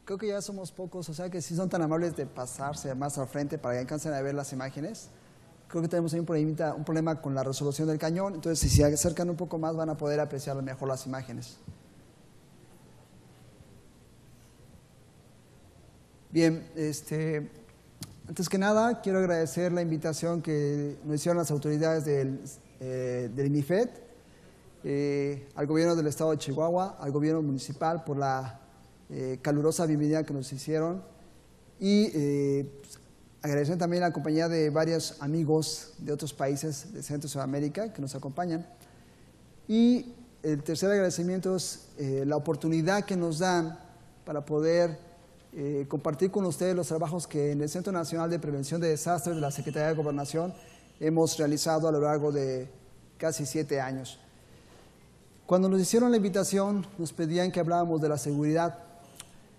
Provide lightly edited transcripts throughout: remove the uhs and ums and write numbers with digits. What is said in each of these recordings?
Creo que ya somos pocos, o sea que si son tan amables de pasarse más al frente para que alcancen a ver las imágenes. Creo que tenemos ahí un problema con la resolución del cañón, entonces si se acercan un poco más van a poder apreciar mejor las imágenes. Bien, antes que nada quiero agradecer la invitación que nos hicieron las autoridades del INIFED, al gobierno del estado de Chihuahua, al gobierno municipal por la calurosa bienvenida que nos hicieron y agradecer también a la compañía de varios amigos de otros países de Centro y Sudamérica que nos acompañan. Y el tercer agradecimiento es la oportunidad que nos dan para poder compartir con ustedes los trabajos que en el Centro Nacional de Prevención de Desastres de la Secretaría de Gobernación hemos realizado a lo largo de casi 7 años. Cuando nos hicieron la invitación, nos pedían que habláramos de la seguridad,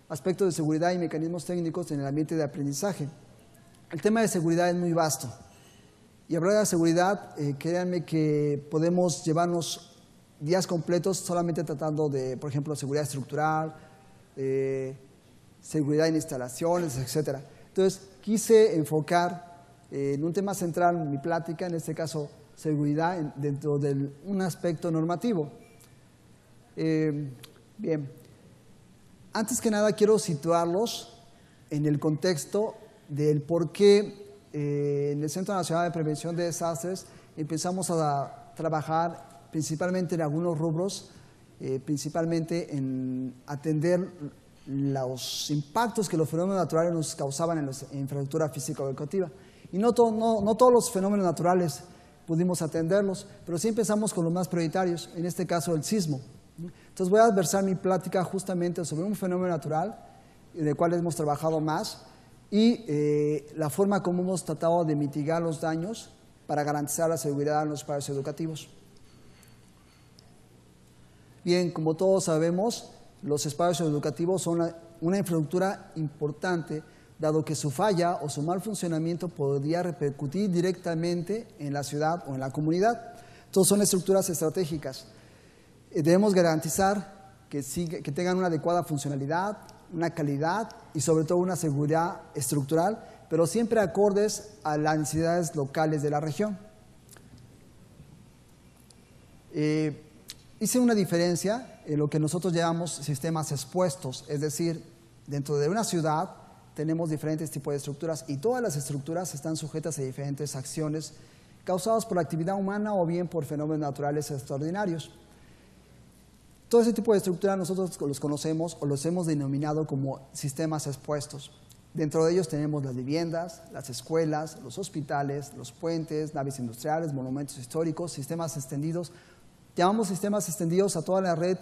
aspectos de seguridad y mecanismos técnicos en el ambiente de aprendizaje. El tema de seguridad es muy vasto. Y hablar de la seguridad, créanme que podemos llevarnos días completos solamente tratando de, por ejemplo, seguridad estructural, seguridad en instalaciones, etc. Entonces, quise enfocar en un tema central en mi plática, en este caso, seguridad dentro de un aspecto normativo. Bien, antes que nada quiero situarlos en el contexto del por qué en el Centro Nacional de Prevención de Desastres empezamos a trabajar principalmente en algunos rubros, principalmente en atender los impactos que los fenómenos naturales nos causaban en la infraestructura físico-educativa. Y no todos los fenómenos naturales pudimos atenderlos, pero sí empezamos con los más prioritarios, en este caso el sismo. Entonces voy a versar mi plática justamente sobre un fenómeno natural en el cual hemos trabajado más y la forma como hemos tratado de mitigar los daños para garantizar la seguridad en los espacios educativos. Bien, como todos sabemos, los espacios educativos son una infraestructura importante, dado que su falla o su mal funcionamiento podría repercutir directamente en la ciudad o en la comunidad. Entonces son estructuras estratégicas. Debemos garantizar que tengan una adecuada funcionalidad, una calidad y sobre todo una seguridad estructural, pero siempre acordes a las necesidades locales de la región. Hice una diferencia en lo que nosotros llamamos sistemas expuestos, es decir, dentro de una ciudad tenemos diferentes tipos de estructuras y todas las estructuras están sujetas a diferentes acciones causadas por la actividad humana o bien por fenómenos naturales extraordinarios. Todo ese tipo de estructuras nosotros los conocemos o los hemos denominado como sistemas expuestos. Dentro de ellos tenemos las viviendas, las escuelas, los hospitales, los puentes, naves industriales, monumentos históricos, sistemas extendidos. Llamamos sistemas extendidos a toda la red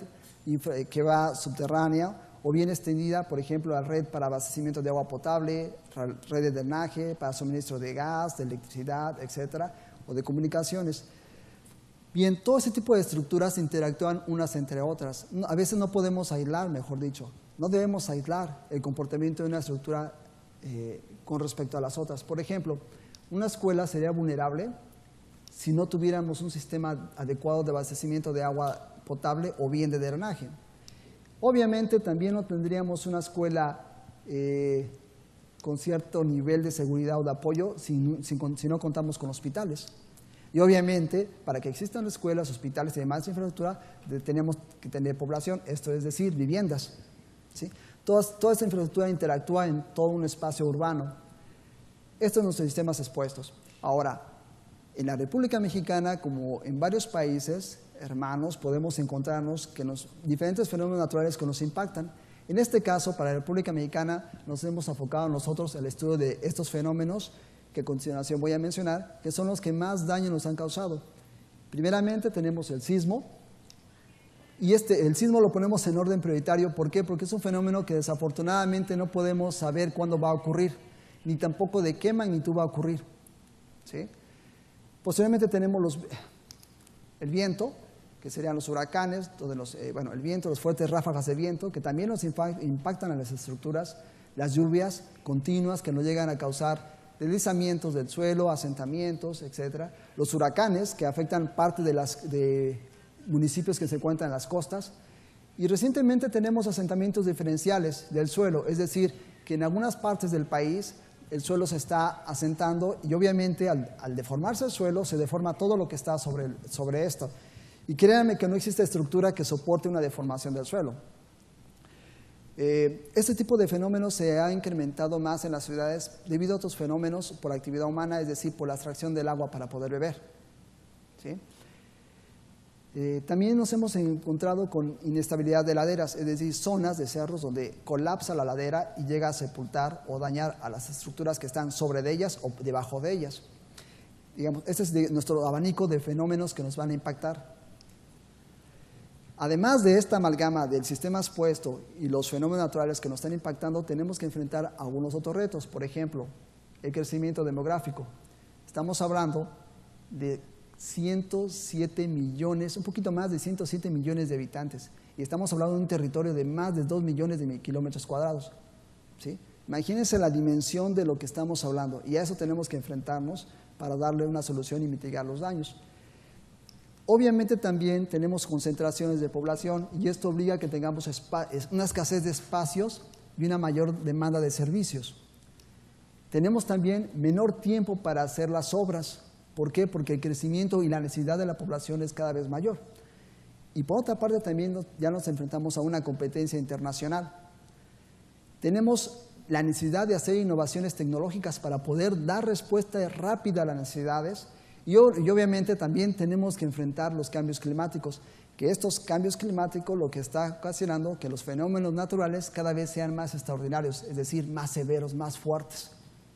que va subterránea o bien extendida, por ejemplo, la red para abastecimiento de agua potable, red de drenaje, para suministro de gas, de electricidad, etcétera, o de comunicaciones. Bien, todo ese tipo de estructuras interactúan unas entre otras. A veces no podemos aislar, mejor dicho. No debemos aislar el comportamiento de una estructura con respecto a las otras. Por ejemplo, una escuela sería vulnerable si no tuviéramos un sistema adecuado de abastecimiento de agua potable o bien de drenaje. Obviamente también no tendríamos una escuela con cierto nivel de seguridad o de apoyo si no contamos con hospitales. Y obviamente, para que existan escuelas, hospitales y demás infraestructura, tenemos que tener población, esto es decir, viviendas, ¿sí? Toda esta infraestructura interactúa en todo un espacio urbano. Estos son nuestros sistemas expuestos. Ahora, en la República Mexicana, como en varios países hermanos, podemos encontrarnos que diferentes fenómenos naturales que nos impactan. En este caso, para la República Mexicana, nos hemos enfocado nosotros el estudio de estos fenómenos que a continuación voy a mencionar, que son los que más daño nos han causado. Primeramente tenemos el sismo, y el sismo lo ponemos en orden prioritario. ¿Por qué? Porque es un fenómeno que desafortunadamente no podemos saber cuándo va a ocurrir, ni tampoco de qué magnitud va a ocurrir, ¿sí? Posteriormente tenemos el viento, que serían los huracanes, el viento, los fuertes ráfagas de viento, que también nos impactan a las estructuras, las lluvias continuas que nos llegan a causar deslizamientos del suelo, asentamientos, etc. Los huracanes, que afectan parte de municipios que se encuentran en las costas, Y recientemente tenemos asentamientos diferenciales del suelo, es decir, que en algunas partes del país el suelo se está asentando y obviamente al deformarse el suelo se deforma todo lo que está sobre esto. Y créanme que no existe estructura que soporte una deformación del suelo. Este tipo de fenómenos se ha incrementado más en las ciudades debido a otros fenómenos por actividad humana, es decir, por la extracción del agua para poder beber. ¿Sí? También nos hemos encontrado con inestabilidad de laderas, es decir, zonas de cerros donde colapsa la ladera y llega a sepultar o dañar a las estructuras que están sobre de ellas o debajo de ellas. Digamos, este es nuestro abanico de fenómenos que nos van a impactar. Además de esta amalgama del sistema expuesto y los fenómenos naturales que nos están impactando, tenemos que enfrentar algunos otros retos. Por ejemplo, el crecimiento demográfico. Estamos hablando de 107 millones, un poquito más de 107 millones de habitantes. Y estamos hablando de un territorio de más de 2 millones de kilómetros cuadrados. ¿Sí? Imagínense la dimensión de lo que estamos hablando. Y a eso tenemos que enfrentarnos para darle una solución y mitigar los daños. Obviamente también tenemos concentraciones de población y esto obliga a que tengamos una escasez de espacios y una mayor demanda de servicios. Tenemos también menor tiempo para hacer las obras. ¿Por qué? Porque el crecimiento y la necesidad de la población es cada vez mayor. Y por otra parte también ya nos enfrentamos a una competencia internacional. Tenemos la necesidad de hacer innovaciones tecnológicas para poder dar respuesta rápida a las necesidades. Y obviamente también tenemos que enfrentar los cambios climáticos, que estos cambios climáticos lo que está ocasionando que los fenómenos naturales cada vez sean más extraordinarios, es decir, más severos, más fuertes.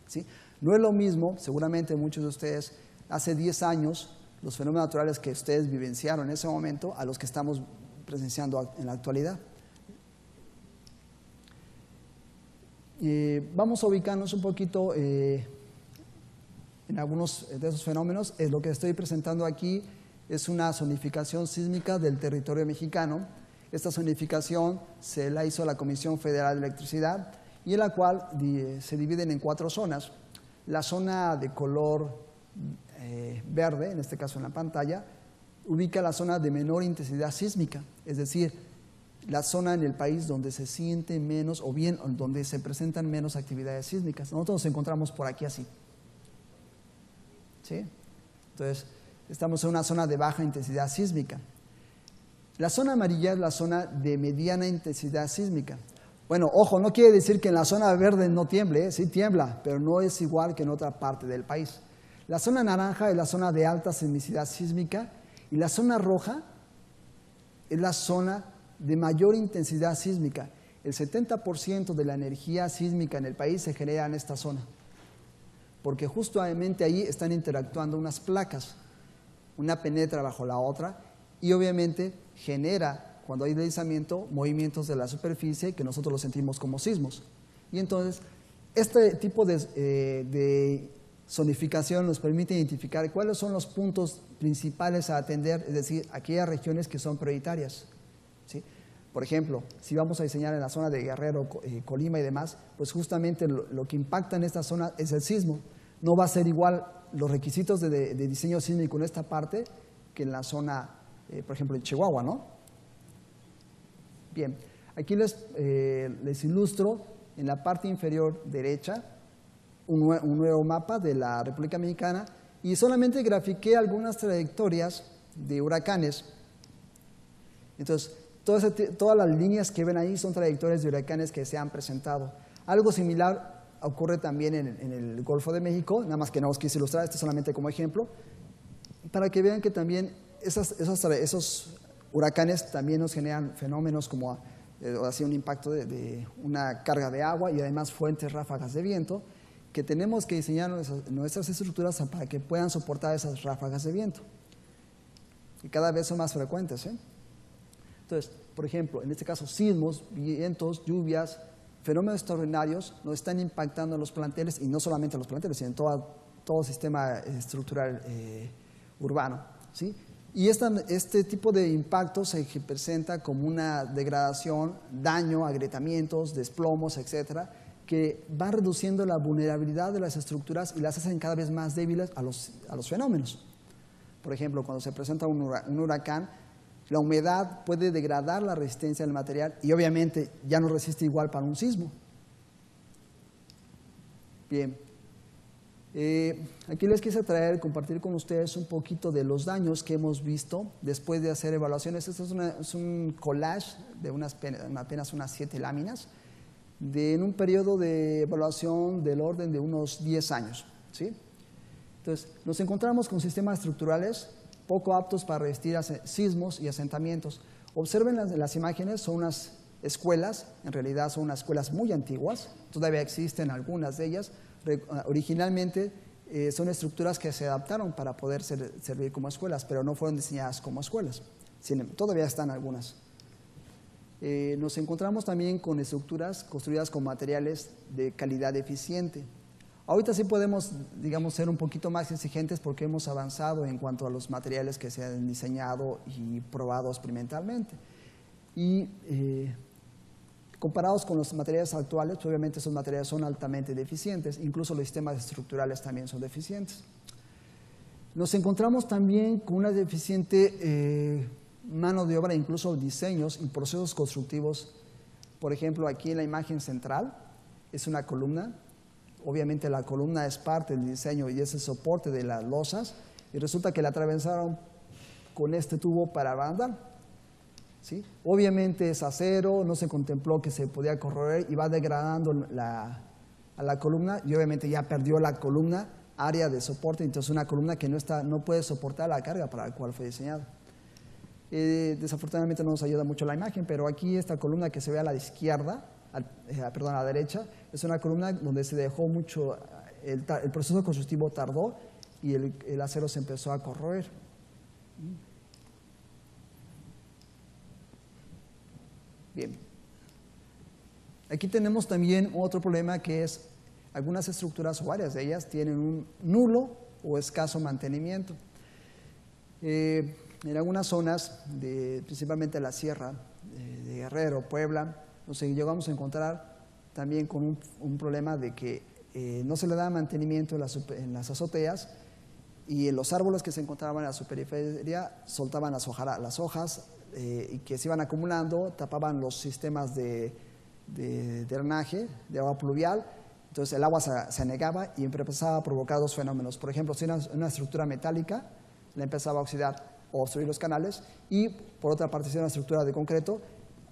¿Sí? No es lo mismo, seguramente muchos de ustedes, hace 10 años, los fenómenos naturales que ustedes vivenciaron en ese momento a los que estamos presenciando en la actualidad. Vamos a ubicarnos un poquito en algunos de esos fenómenos. Lo que estoy presentando aquí es una zonificación sísmica del territorio mexicano. Esta zonificación se la hizo la Comisión Federal de Electricidad y en la cual se dividen en 4 zonas. La zona de color verde, en este caso en la pantalla, ubica la zona de menor intensidad sísmica, es decir, la zona en el país donde se siente menos o bien donde se presentan menos actividades sísmicas. Nosotros nos encontramos por aquí así. ¿Sí? Entonces, estamos en una zona de baja intensidad sísmica. La zona amarilla es la zona de mediana intensidad sísmica. Bueno, ojo, no quiere decir que en la zona verde no tiemble, sí tiembla, pero no es igual que en otra parte del país. La zona naranja es la zona de alta sismicidad sísmica y la zona roja es la zona de mayor intensidad sísmica. El 70% de la energía sísmica en el país se genera en esta zona, porque justamente ahí están interactuando unas placas, una penetra bajo la otra y obviamente genera, cuando hay deslizamiento, movimientos de la superficie que nosotros los sentimos como sismos. Y entonces, este tipo de zonificación nos permite identificar cuáles son los puntos principales a atender, es decir, aquellas regiones que son prioritarias. ¿Sí? Por ejemplo, si vamos a diseñar en la zona de Guerrero, Colima y demás, pues justamente lo que impacta en esta zona es el sismo. No va a ser igual los requisitos de diseño sísmico en esta parte que en la zona, por ejemplo, en Chihuahua, ¿no? Bien, aquí les ilustro en la parte inferior derecha un nuevo mapa de la República Mexicana y solamente grafiqué algunas trayectorias de huracanes. Entonces, todas las líneas que ven ahí son trayectorias de huracanes que se han presentado. Algo similar ocurre también en el Golfo de México, nada más que no os quise ilustrar, esto solamente como ejemplo, para que vean que también esos huracanes también nos generan fenómenos como así un impacto de una carga de agua y además fuertes ráfagas de viento, que tenemos que diseñar nuestras estructuras para que puedan soportar esas ráfagas de viento. Y cada vez son más frecuentes, ¿eh? Entonces, por ejemplo, en este caso, sismos, vientos, lluvias, fenómenos extraordinarios nos están impactando en los planteles, y no solamente en los planteles, sino en todo sistema estructural urbano. ¿Sí? Y este tipo de impacto se presenta como una degradación, daño, agrietamientos, desplomos, etcétera, que van reduciendo la vulnerabilidad de las estructuras y las hacen cada vez más débiles a los fenómenos. Por ejemplo, cuando se presenta un huracán, La humedad puede degradar la resistencia del material y obviamente ya no resiste igual para un sismo. Bien, aquí les quise compartir con ustedes un poquito de los daños que hemos visto después de hacer evaluaciones. Esto es un collage de apenas unas 7 láminas en un periodo de evaluación del orden de unos 10 años. ¿Sí? Entonces, nos encontramos con sistemas estructurales poco aptos para resistir a sismos y asentamientos. Observen las imágenes, son unas escuelas, en realidad son unas escuelas muy antiguas, todavía existen algunas de ellas. Originalmente son estructuras que se adaptaron para poder servir como escuelas, pero no fueron diseñadas como escuelas. Todavía están algunas. Nos encontramos también con estructuras construidas con materiales de calidad eficiente. Ahorita sí podemos, digamos, ser un poquito más exigentes porque hemos avanzado en cuanto a los materiales que se han diseñado y probado experimentalmente. Y comparados con los materiales actuales, obviamente esos materiales son altamente deficientes, incluso los sistemas estructurales también son deficientes. Nos encontramos también con una deficiente mano de obra, incluso diseños y procesos constructivos. Por ejemplo, aquí en la imagen central es una columna. Obviamente la columna es parte del diseño y es el soporte de las losas, y resulta que la atravesaron con este tubo para barandal. ¿Sí? Obviamente es acero, no se contempló que se podía corroer y va degradando a la columna, y obviamente ya perdió la columna área de soporte, entonces una columna que no puede soportar la carga para la cual fue diseñada. Desafortunadamente no nos ayuda mucho la imagen, pero aquí esta columna que se ve a la izquierda, perdón, a la derecha, es una columna donde se dejó mucho, el proceso constructivo tardó y el acero se empezó a corroer. Bien. Aquí tenemos también otro problema, que es algunas estructuras o varias de ellas tienen un nulo o escaso mantenimiento. En algunas zonas, principalmente la sierra de Guerrero, Puebla, nos llegamos a encontrar también con un problema de que no se le da mantenimiento en las azoteas, y en los árboles que se encontraban en la periferia soltaban las hojas y que se iban acumulando, tapaban los sistemas de drenaje de agua pluvial. Entonces el agua se anegaba y empezaba a provocar dos fenómenos. Por ejemplo, si una estructura metálica la empezaba a oxidar o obstruir los canales, y por otra parte, si era una estructura de concreto,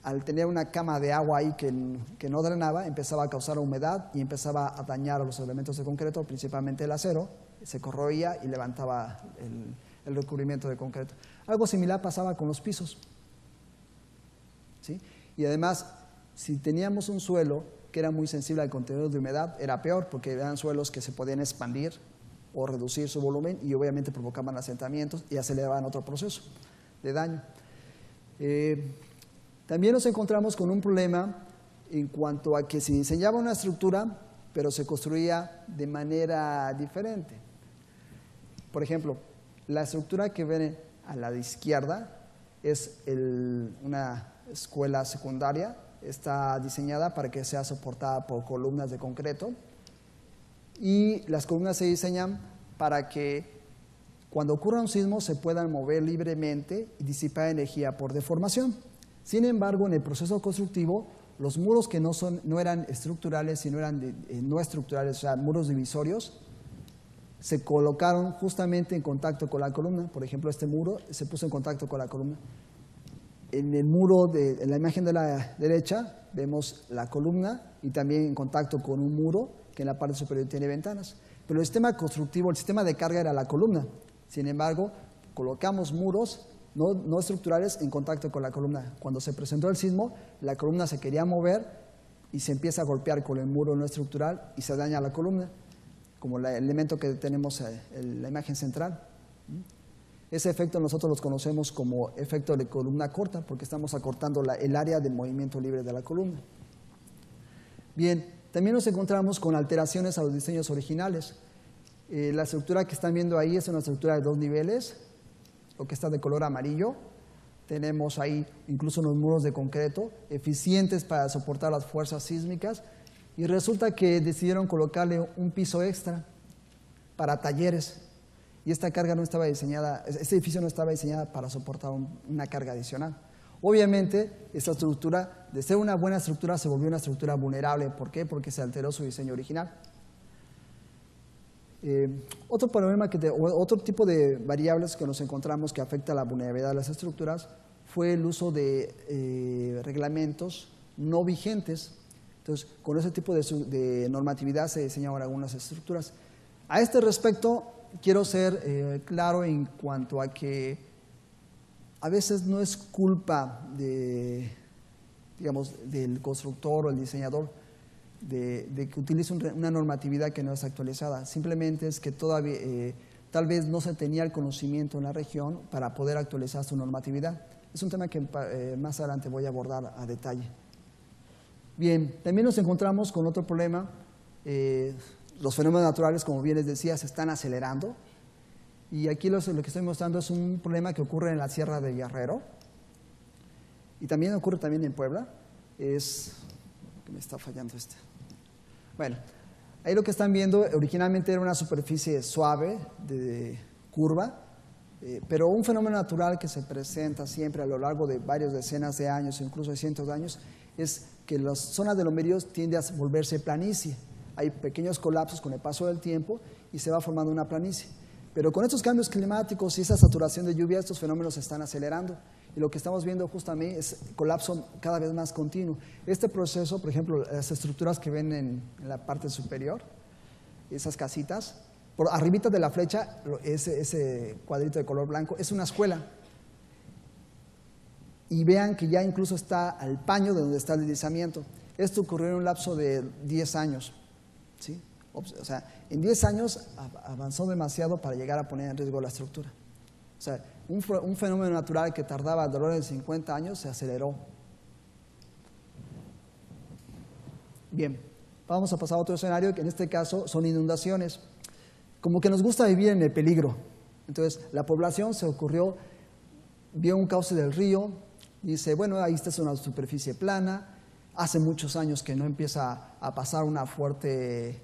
al tener una cama de agua ahí que no drenaba, empezaba a causar humedad y empezaba a dañar a los elementos de concreto, principalmente el acero, se corroía y levantaba el recubrimiento de concreto. Algo similar pasaba con los pisos. ¿Sí? Y además, si teníamos un suelo que era muy sensible al contenido de humedad, era peor, porque eran suelos que se podían expandir o reducir su volumen y obviamente provocaban asentamientos y aceleraban otro proceso de daño. También nos encontramos con un problema en cuanto a que se diseñaba una estructura, pero se construía de manera diferente. Por ejemplo, la estructura que ven a la izquierda es una escuela secundaria, está diseñada para que sea soportada por columnas de concreto, y las columnas se diseñan para que cuando ocurra un sismo se puedan mover libremente y disipar energía por deformación. Sin embargo, en el proceso constructivo, los muros que no eran estructurales, sino eran no estructurales, o sea, muros divisorios, se colocaron justamente en contacto con la columna. Por ejemplo, este muro se puso en contacto con la columna. En el muro, en la imagen de la derecha, vemos la columna y también en contacto con un muro que en la parte superior tiene ventanas. Pero el sistema constructivo, el sistema de carga era la columna. Sin embargo, colocamos muros no estructurales en contacto con la columna. Cuando se presentó el sismo, la columna se quería mover y se empieza a golpear con el muro no estructural y se daña la columna, como el elemento que tenemos en la imagen central. Ese efecto nosotros los conocemos como efecto de columna corta, porque estamos acortando el área del movimiento libre de la columna. Bien, también nos encontramos con alteraciones a los diseños originales. La estructura que están viendo ahí es una estructura de 2 niveles, lo que está de color amarillo. Tenemos ahí incluso unos muros de concreto eficientes para soportar las fuerzas sísmicas, y resulta que decidieron colocarle un piso extra para talleres. y esta carga no estaba diseñada, este edificio no estaba diseñado para soportar una carga adicional. Obviamente, esta estructura, de ser una buena estructura, se volvió una estructura vulnerable. ¿Por qué? Porque se alteró su diseño original. Otro tipo de variables que nos encontramos que afecta la vulnerabilidad de las estructuras fue el uso de reglamentos no vigentes. Entonces, con ese tipo de normatividad se diseñaron algunas estructuras. A este respecto, quiero ser claro en cuanto a que a veces no es culpa del constructor o el diseñador de que utilice una normatividad que no es actualizada. Simplemente es que todavía tal vez no se tenía el conocimiento en la región para poder actualizar su normatividad. Es un tema que más adelante voy a abordar a detalle. Bien, también nos encontramos con otro problema. Los fenómenos naturales, como bien les decía, se están acelerando. Y aquí lo que estoy mostrando es un problema que ocurre en la Sierra de Guerrero. Y también ocurre también en Puebla. Me está fallando este. Bueno, ahí lo que están viendo originalmente era una superficie suave, de curva, pero un fenómeno natural que se presenta siempre a lo largo de varias decenas de años, incluso de cientos de años, es que las zonas de lomeríos tienden a volverse planicie. Hay pequeños colapsos con el paso del tiempo y se va formando una planicie. Pero con estos cambios climáticos y esa saturación de lluvia, estos fenómenos se están acelerando. Y lo que estamos viendo justamente es colapso cada vez más continuo. Este proceso, por ejemplo, las estructuras que ven en la parte superior, esas casitas, por arribita de la flecha, ese cuadrito de color blanco, es una escuela. Y vean que ya incluso está al paño de donde está el deslizamiento. Esto ocurrió en un lapso de 10 años. ¿Sí? O sea, en 10 años avanzó demasiado para llegar a poner en riesgo la estructura. O sea, un fenómeno natural que tardaba alrededor de 50 años se aceleró. Bien, vamos a pasar a otro escenario, que en este caso son inundaciones. Como que nos gusta vivir en el peligro. Entonces, la población vio un cauce del río, dice, bueno, ahí está una superficie plana, hace muchos años que no empieza a pasar una fuerte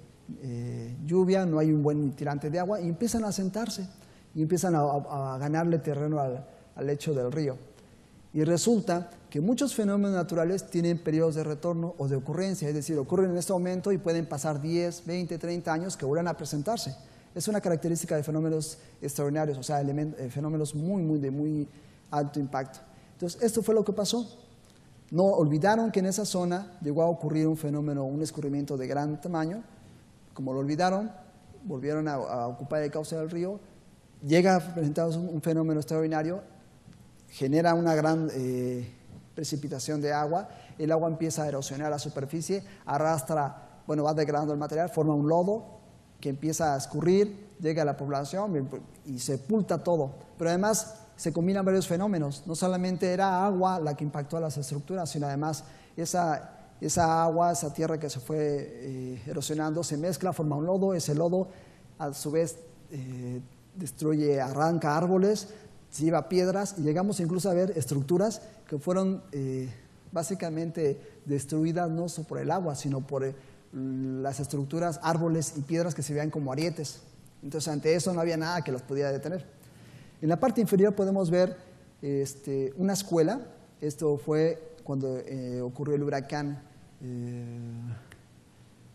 lluvia, no hay un buen tirante de agua, y empiezan a asentarse. Y empiezan a ganarle terreno al lecho del río. Y resulta que muchos fenómenos naturales tienen periodos de retorno o de ocurrencia, es decir, ocurren en este momento y pueden pasar 10, 20, 30 años que vuelvan a presentarse. Es una característica de fenómenos extraordinarios, o sea, fenómenos de muy alto impacto. Entonces, esto fue lo que pasó. No olvidaron que en esa zona llegó a ocurrir un escurrimiento de gran tamaño. Como lo olvidaron, volvieron a ocupar el cauce del río. Llega a presentarse un fenómeno extraordinario, genera una gran precipitación de agua, el agua empieza a erosionar la superficie, va degradando el material, forma un lodo que empieza a escurrir, llega a la población y sepulta todo. Pero además se combinan varios fenómenos, no solamente era agua la que impactó a las estructuras, sino además esa agua, esa tierra que se fue erosionando, se mezcla, forma un lodo, ese lodo a su vez destruye, arranca árboles, se lleva piedras y llegamos incluso a ver estructuras que fueron básicamente destruidas no solo por el agua, sino por las estructuras, árboles y piedras que se veían como arietes. Entonces, ante eso no había nada que los pudiera detener. En la parte inferior podemos ver una escuela. Esto fue cuando ocurrió el huracán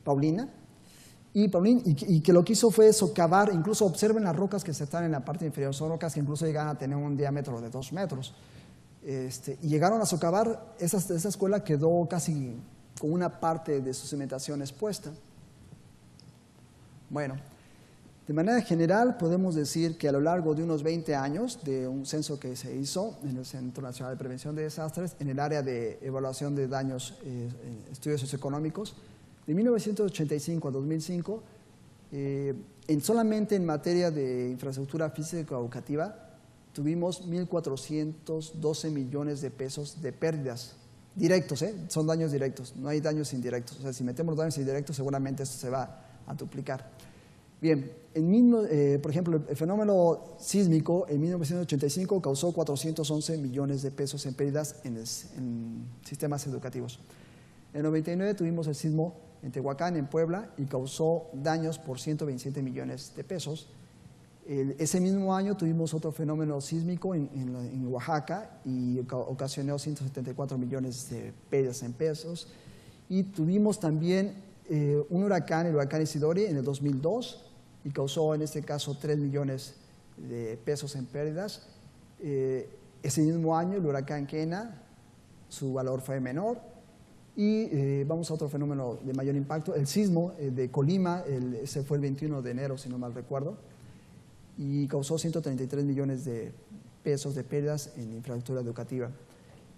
Paulina. Y que lo que hizo fue socavar, incluso observen las rocas que están en la parte inferior, son rocas que incluso llegan a tener un diámetro de 2 metros. Y llegaron a socavar, esa escuela quedó casi con una parte de su cimentación expuesta. Bueno, de manera general podemos decir que a lo largo de unos 20 años de un censo que se hizo en el Centro Nacional de Prevención de Desastres, en el área de evaluación de daños, estudios socioeconómicos, de 1985 a 2005, solamente en materia de infraestructura física educativa, tuvimos 1.412 millones de pesos de pérdidas directos, son daños directos, no hay daños indirectos. O sea, si metemos daños indirectos, seguramente esto se va a duplicar. Bien, por ejemplo, el fenómeno sísmico en 1985 causó 411 millones de pesos en pérdidas en sistemas educativos. En 99 tuvimos el sismo en Tehuacán, en Puebla, y causó daños por 127 millones de pesos. Ese mismo año tuvimos otro fenómeno sísmico en Oaxaca y ocasionó 174 millones de pérdidas en pesos. Y tuvimos también un huracán, el huracán Isidori, en el 2002 y causó en este caso 3 millones de pesos en pérdidas. Ese mismo año el huracán Kena, su valor fue menor. Y vamos a otro fenómeno de mayor impacto, el sismo de Colima, ese fue el 21 de enero si no mal recuerdo, y causó 133 millones de pesos de pérdidas en infraestructura educativa.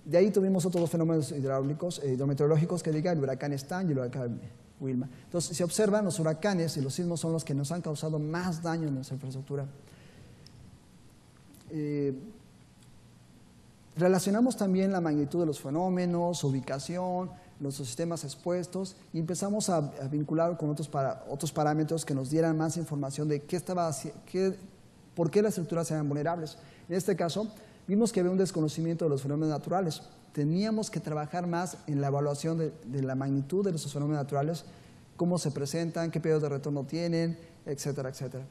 De ahí tuvimos otros dos fenómenos hidrometeorológicos que diga el huracán Stan y el huracán Wilma. Entonces, si observan, los huracanes y los sismos son los que nos han causado más daño en nuestra infraestructura. Relacionamos también la magnitud de los fenómenos, su ubicación, nuestros sistemas expuestos y empezamos a vincular con otros parámetros que nos dieran más información de por qué las estructuras eran vulnerables. En este caso, vimos que había un desconocimiento de los fenómenos naturales. Teníamos que trabajar más en la evaluación de la magnitud de esos fenómenos naturales, cómo se presentan, qué periodos de retorno tienen, etcétera, etcétera.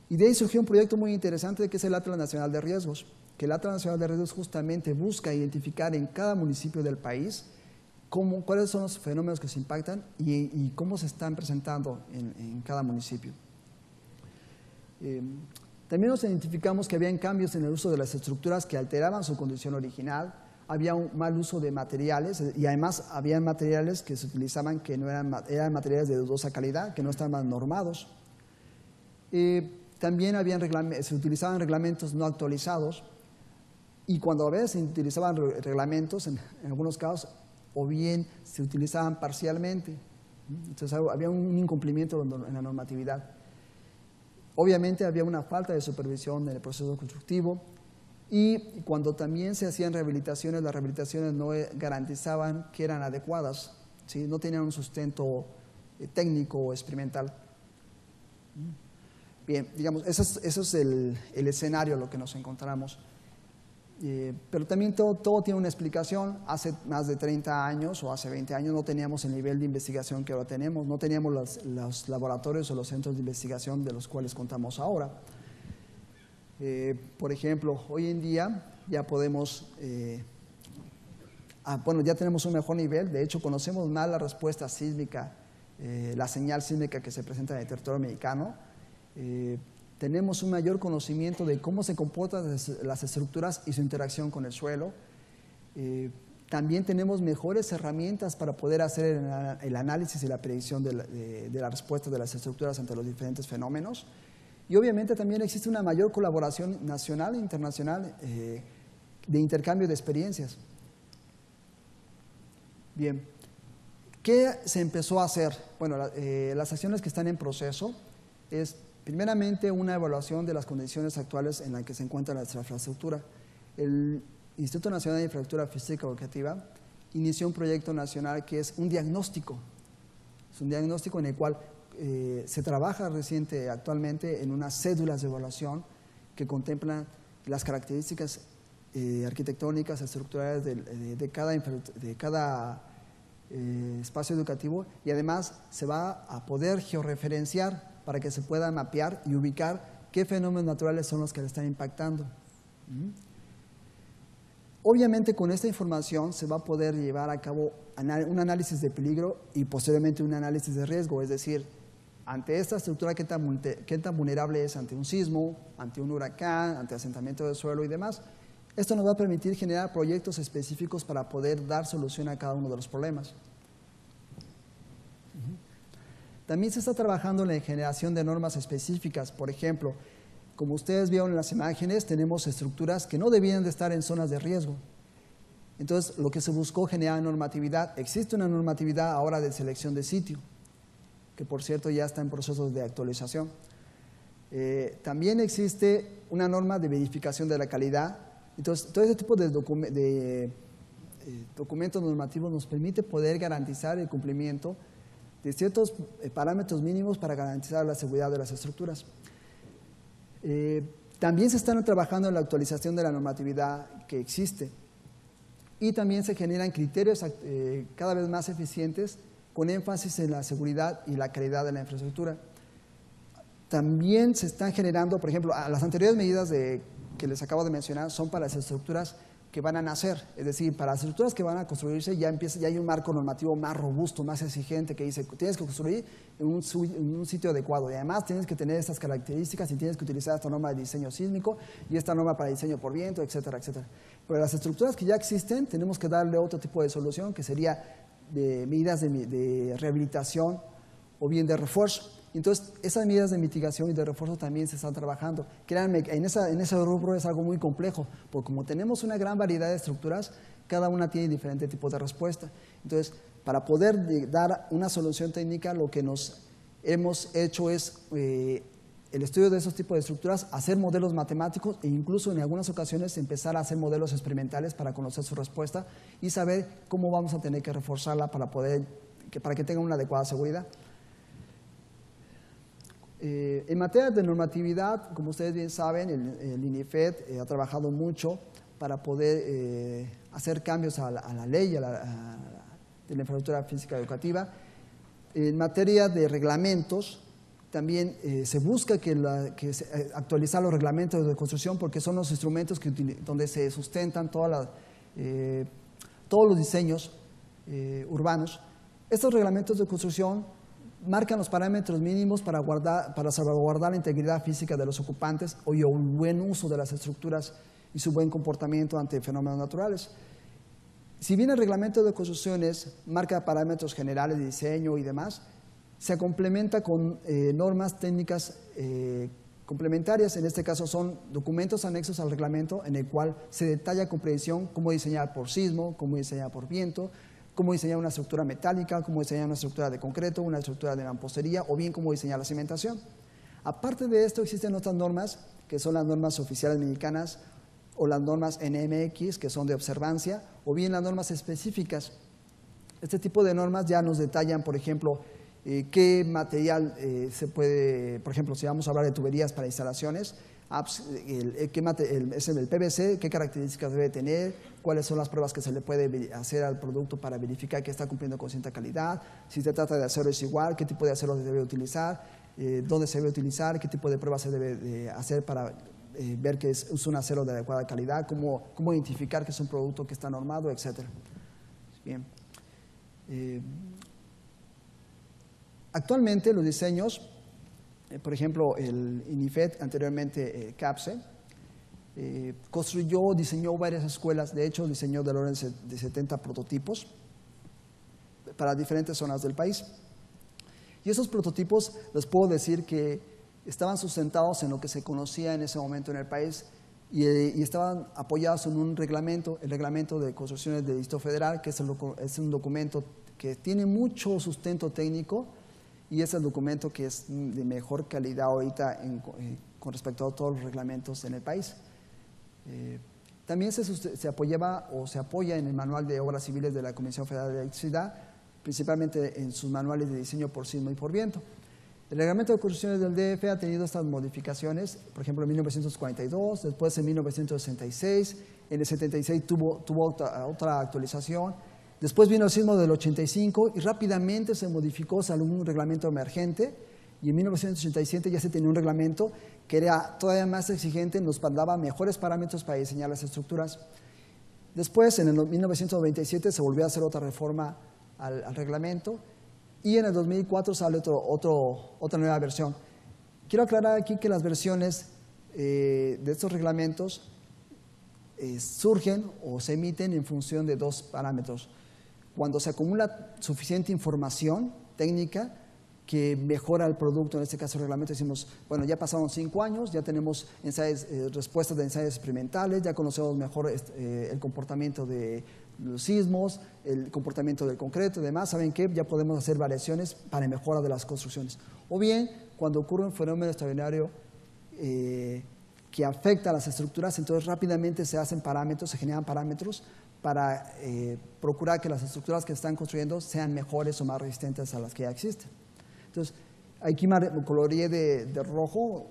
Y de ahí surgió un proyecto muy interesante que es el Atlas Nacional de Riesgos, que el Atlas Nacional de Riesgos justamente busca identificar en cada municipio del país cuáles son los fenómenos que se impactan y cómo se están presentando en cada municipio. También nos identificamos que habían cambios en el uso de las estructuras que alteraban su condición original, había un mal uso de materiales y además había materiales que se utilizaban que no eran materiales de dudosa calidad, que no estaban normados. También se utilizaban reglamentos no actualizados y cuando a veces se utilizaban reglamentos, en algunos casos, o bien se utilizaban parcialmente. Entonces había un incumplimiento en la normatividad. Obviamente había una falta de supervisión en el proceso constructivo y cuando también se hacían rehabilitaciones, las rehabilitaciones no garantizaban que eran adecuadas, ¿sí? No tenían un sustento técnico o experimental. Bien, digamos, eso es el escenario a lo que nos encontramos. Pero también todo tiene una explicación. Hace más de 30 años o hace 20 años no teníamos el nivel de investigación que ahora tenemos, no teníamos los laboratorios o los centros de investigación de los cuales contamos ahora. Por ejemplo, hoy en día ya podemos, ya tenemos un mejor nivel, de hecho conocemos más la respuesta sísmica, la señal sísmica que se presenta en el territorio mexicano. Tenemos un mayor conocimiento de cómo se comportan las estructuras y su interacción con el suelo. También tenemos mejores herramientas para poder hacer el análisis y la predicción de la respuesta de las estructuras ante los diferentes fenómenos. Y obviamente también existe una mayor colaboración nacional e internacional de intercambio de experiencias. Bien, ¿qué se empezó a hacer? Bueno, las acciones que están en proceso es primeramente una evaluación de las condiciones actuales en las que se encuentra nuestra infraestructura. El Instituto Nacional de Infraestructura Física y Educativa inició un proyecto nacional que es un diagnóstico. Es un diagnóstico en el cual se trabaja actualmente en unas cédulas de evaluación que contemplan las características arquitectónicas, estructurales de cada espacio educativo y además se va a poder georreferenciar para que se pueda mapear y ubicar qué fenómenos naturales son los que le están impactando. Obviamente con esta información se va a poder llevar a cabo un análisis de peligro y posteriormente un análisis de riesgo, es decir, ante esta estructura qué tan vulnerable es ante un sismo, ante un huracán, ante asentamiento del suelo y demás. Esto nos va a permitir generar proyectos específicos para poder dar solución a cada uno de los problemas. También se está trabajando en la generación de normas específicas. Por ejemplo, como ustedes vieron en las imágenes, tenemos estructuras que no debían de estar en zonas de riesgo. Entonces, lo que se buscó generar normatividad. Existe una normatividad ahora de selección de sitio, que por cierto ya está en procesos de actualización. También existe una norma de verificación de la calidad. Entonces, todo ese tipo de documentos normativos nos permite poder garantizar el cumplimiento de ciertos parámetros mínimos para garantizar la seguridad de las estructuras. También se están trabajando en la actualización de la normatividad que existe y también se generan criterios cada vez más eficientes con énfasis en la seguridad y la calidad de la infraestructura. también se están generando, por ejemplo, las anteriores medidas que les acabo de mencionar son para las estructuras que van a nacer, es decir, para las estructuras que van a construirse ya hay un marco normativo más robusto, más exigente que dice tienes que construir en un sitio adecuado y además tienes que tener estas características y tienes que utilizar esta norma de diseño sísmico y esta norma para diseño por viento, etcétera, etcétera. Pero las estructuras que ya existen tenemos que darle otro tipo de solución que sería de medidas de rehabilitación o bien de refuerzo. Entonces, esas medidas de mitigación y de refuerzo también se están trabajando. Créanme, en ese rubro es algo muy complejo, porque como tenemos una gran variedad de estructuras, cada una tiene diferente tipo de respuesta. Entonces, para poder dar una solución técnica, lo que nos hemos hecho es el estudio de esos tipos de estructuras, hacer modelos matemáticos e incluso en algunas ocasiones empezar a hacer modelos experimentales para conocer su respuesta y saber cómo vamos a tener que reforzarla para que tenga una adecuada seguridad. En materia de normatividad, como ustedes bien saben, el INIFED ha trabajado mucho para poder hacer cambios a la ley de la infraestructura física educativa. En materia de reglamentos, también se busca actualizar los reglamentos de construcción porque son los instrumentos donde se sustentan todos los diseños urbanos. Estos reglamentos de construcción marcan los parámetros mínimos para salvaguardar la integridad física de los ocupantes y un buen uso de las estructuras y su buen comportamiento ante fenómenos naturales. Si bien el reglamento de construcciones marca parámetros generales de diseño y demás, se complementa con normas técnicas complementarias. En este caso son documentos anexos al reglamento en el cual se detalla con precisión cómo diseñar por sismo, cómo diseñar por viento, cómo diseñar una estructura metálica, cómo diseñar una estructura de concreto, una estructura de mampostería o bien cómo diseñar la cimentación. Aparte de esto existen otras normas que son las normas oficiales mexicanas o las normas NMX que son de observancia o bien las normas específicas. Este tipo de normas ya nos detallan, por ejemplo, qué material se puede, por ejemplo, si vamos a hablar de tuberías para instalaciones, es el PVC, qué características debe tener, cuáles son las pruebas que se le puede hacer al producto para verificar que está cumpliendo con cierta calidad, si se trata de acero es igual, qué tipo de acero se debe utilizar, dónde se debe utilizar, qué tipo de pruebas se debe hacer para ver que es un acero de adecuada calidad, cómo identificar que es un producto que está normado, etc. Bien. Actualmente los diseños, por ejemplo, el INIFED, anteriormente CAPSE, diseñó varias escuelas, de hecho diseñó del orden de 70 prototipos para diferentes zonas del país. Y esos prototipos les puedo decir que estaban sustentados en lo que se conocía en ese momento en el país y estaban apoyados en un reglamento, el Reglamento de Construcciones del Distrito Federal, que es un documento que tiene mucho sustento técnico y es el documento que es de mejor calidad ahorita con respecto a todos los reglamentos en el país. También se apoya en el Manual de Obras Civiles de la Comisión Federal de Electricidad, principalmente en sus manuales de diseño por sismo y por viento. El Reglamento de Construcciones del DF ha tenido estas modificaciones, por ejemplo, en 1942, después en 1966, en el 76 tuvo otra actualización. Después vino el sismo del 85 y rápidamente se modificó, salió un reglamento emergente y en 1987 ya se tenía un reglamento que era todavía más exigente, nos daba mejores parámetros para diseñar las estructuras. Después, en el 1997, se volvió a hacer otra reforma al reglamento y en el 2004 sale otra nueva versión. Quiero aclarar aquí que las versiones de estos reglamentos surgen o se emiten en función de dos parámetros. Cuando se acumula suficiente información técnica que mejora el producto, en este caso el reglamento, decimos, bueno, ya pasaron 5 años, ya tenemos respuestas de ensayos experimentales, ya conocemos mejor el comportamiento de los sismos, el comportamiento del concreto y demás, ¿saben qué? Ya podemos hacer variaciones para mejora de las construcciones. O bien, cuando ocurre un fenómeno extraordinario que afecta a las estructuras, entonces rápidamente se hacen parámetros, se generan parámetros para procurar que las estructuras que se están construyendo sean mejores o más resistentes a las que ya existen. Entonces, aquí coloreé de rojo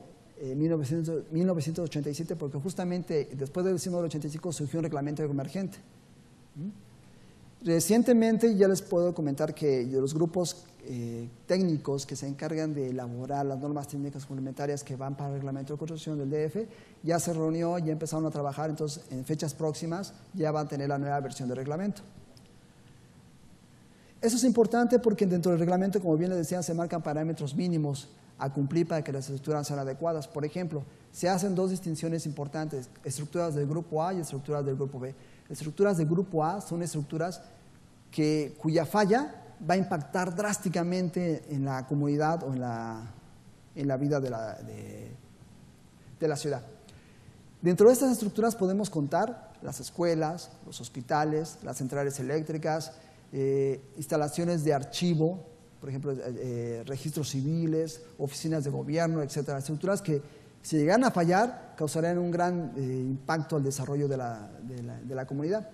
1987 porque justamente después del sismo del 85 surgió un reglamento emergente. Recientemente ya les puedo comentar que los grupos técnicos que se encargan de elaborar las normas técnicas complementarias que van para el reglamento de construcción del DF ya se reunió, ya empezaron a trabajar, entonces en fechas próximas ya van a tener la nueva versión del reglamento. Eso es importante porque dentro del reglamento, como bien les decía, se marcan parámetros mínimos a cumplir para que las estructuras sean adecuadas. Por ejemplo, se hacen dos distinciones importantes, estructuras del grupo A y estructuras del grupo B. Estructuras del grupo A son estructuras cuya falla va a impactar drásticamente en la comunidad o en la vida de la ciudad. Dentro de estas estructuras podemos contar las escuelas, los hospitales, las centrales eléctricas, instalaciones de archivo, por ejemplo, registros civiles, oficinas de gobierno, etcétera. Estructuras que, si llegan a fallar, causarían un gran impacto al desarrollo de la comunidad.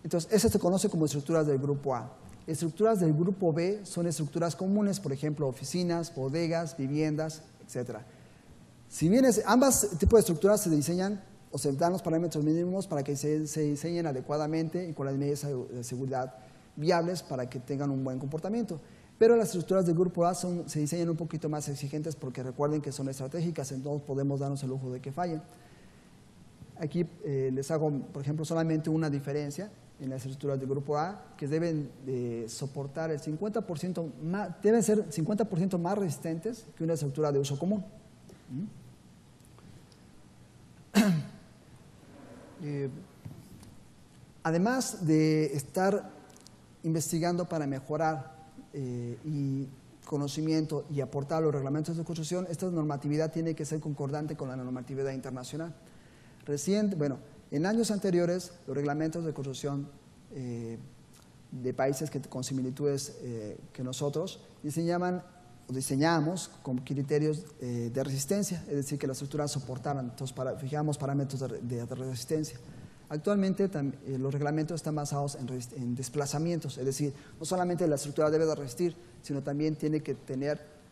Entonces, eso se conoce como estructuras del grupo A. Estructuras del grupo B son estructuras comunes, por ejemplo, oficinas, bodegas, viviendas, etcétera. Si bien ambas tipos de estructuras se diseñan o se dan los parámetros mínimos para que se diseñen adecuadamente y con las medidas de seguridad viables para que tengan un buen comportamiento. Pero las estructuras del grupo A se diseñan un poquito más exigentes porque recuerden que son estratégicas, entonces podemos darnos el lujo de que fallen. Aquí les hago, por ejemplo, solamente una diferencia en las estructuras del grupo A, que deben soportar el 50% más, deben ser 50% más resistentes que una estructura de uso común. Además de estar investigando para mejorar y conocimiento y aportar a los reglamentos de construcción, esta normatividad tiene que ser concordante con la normatividad internacional. En años anteriores, los reglamentos de construcción de países con similitudes que nosotros diseñamos con criterios de resistencia, es decir, que las estructuras soportaran, entonces fijamos parámetros de resistencia. Actualmente los reglamentos están basados en desplazamientos, es decir, no solamente la estructura debe de resistir, sino también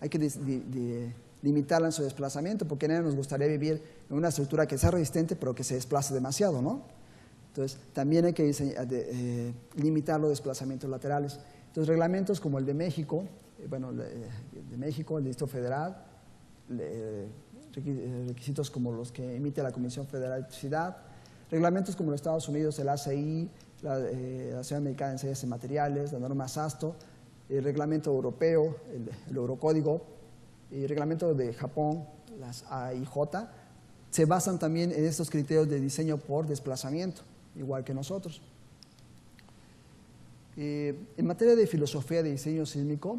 hay que limitarla en su desplazamiento, porque nadie nos gustaría vivir en una estructura que sea resistente, pero que se desplace demasiado, ¿no? Entonces, también hay que limitar los desplazamientos laterales. Entonces, reglamentos como el de México, el Distrito Federal, requisitos como los que emite la Comisión Federal de Electricidad, reglamentos como los Estados Unidos, el ACI, la Asociación Americana de Enseñanzas y Materiales, la norma SASTO, el reglamento europeo, el Eurocódigo, y el reglamento de Japón, las AIJ, se basan también en estos criterios de diseño por desplazamiento, igual que nosotros. En materia de filosofía de diseño sísmico,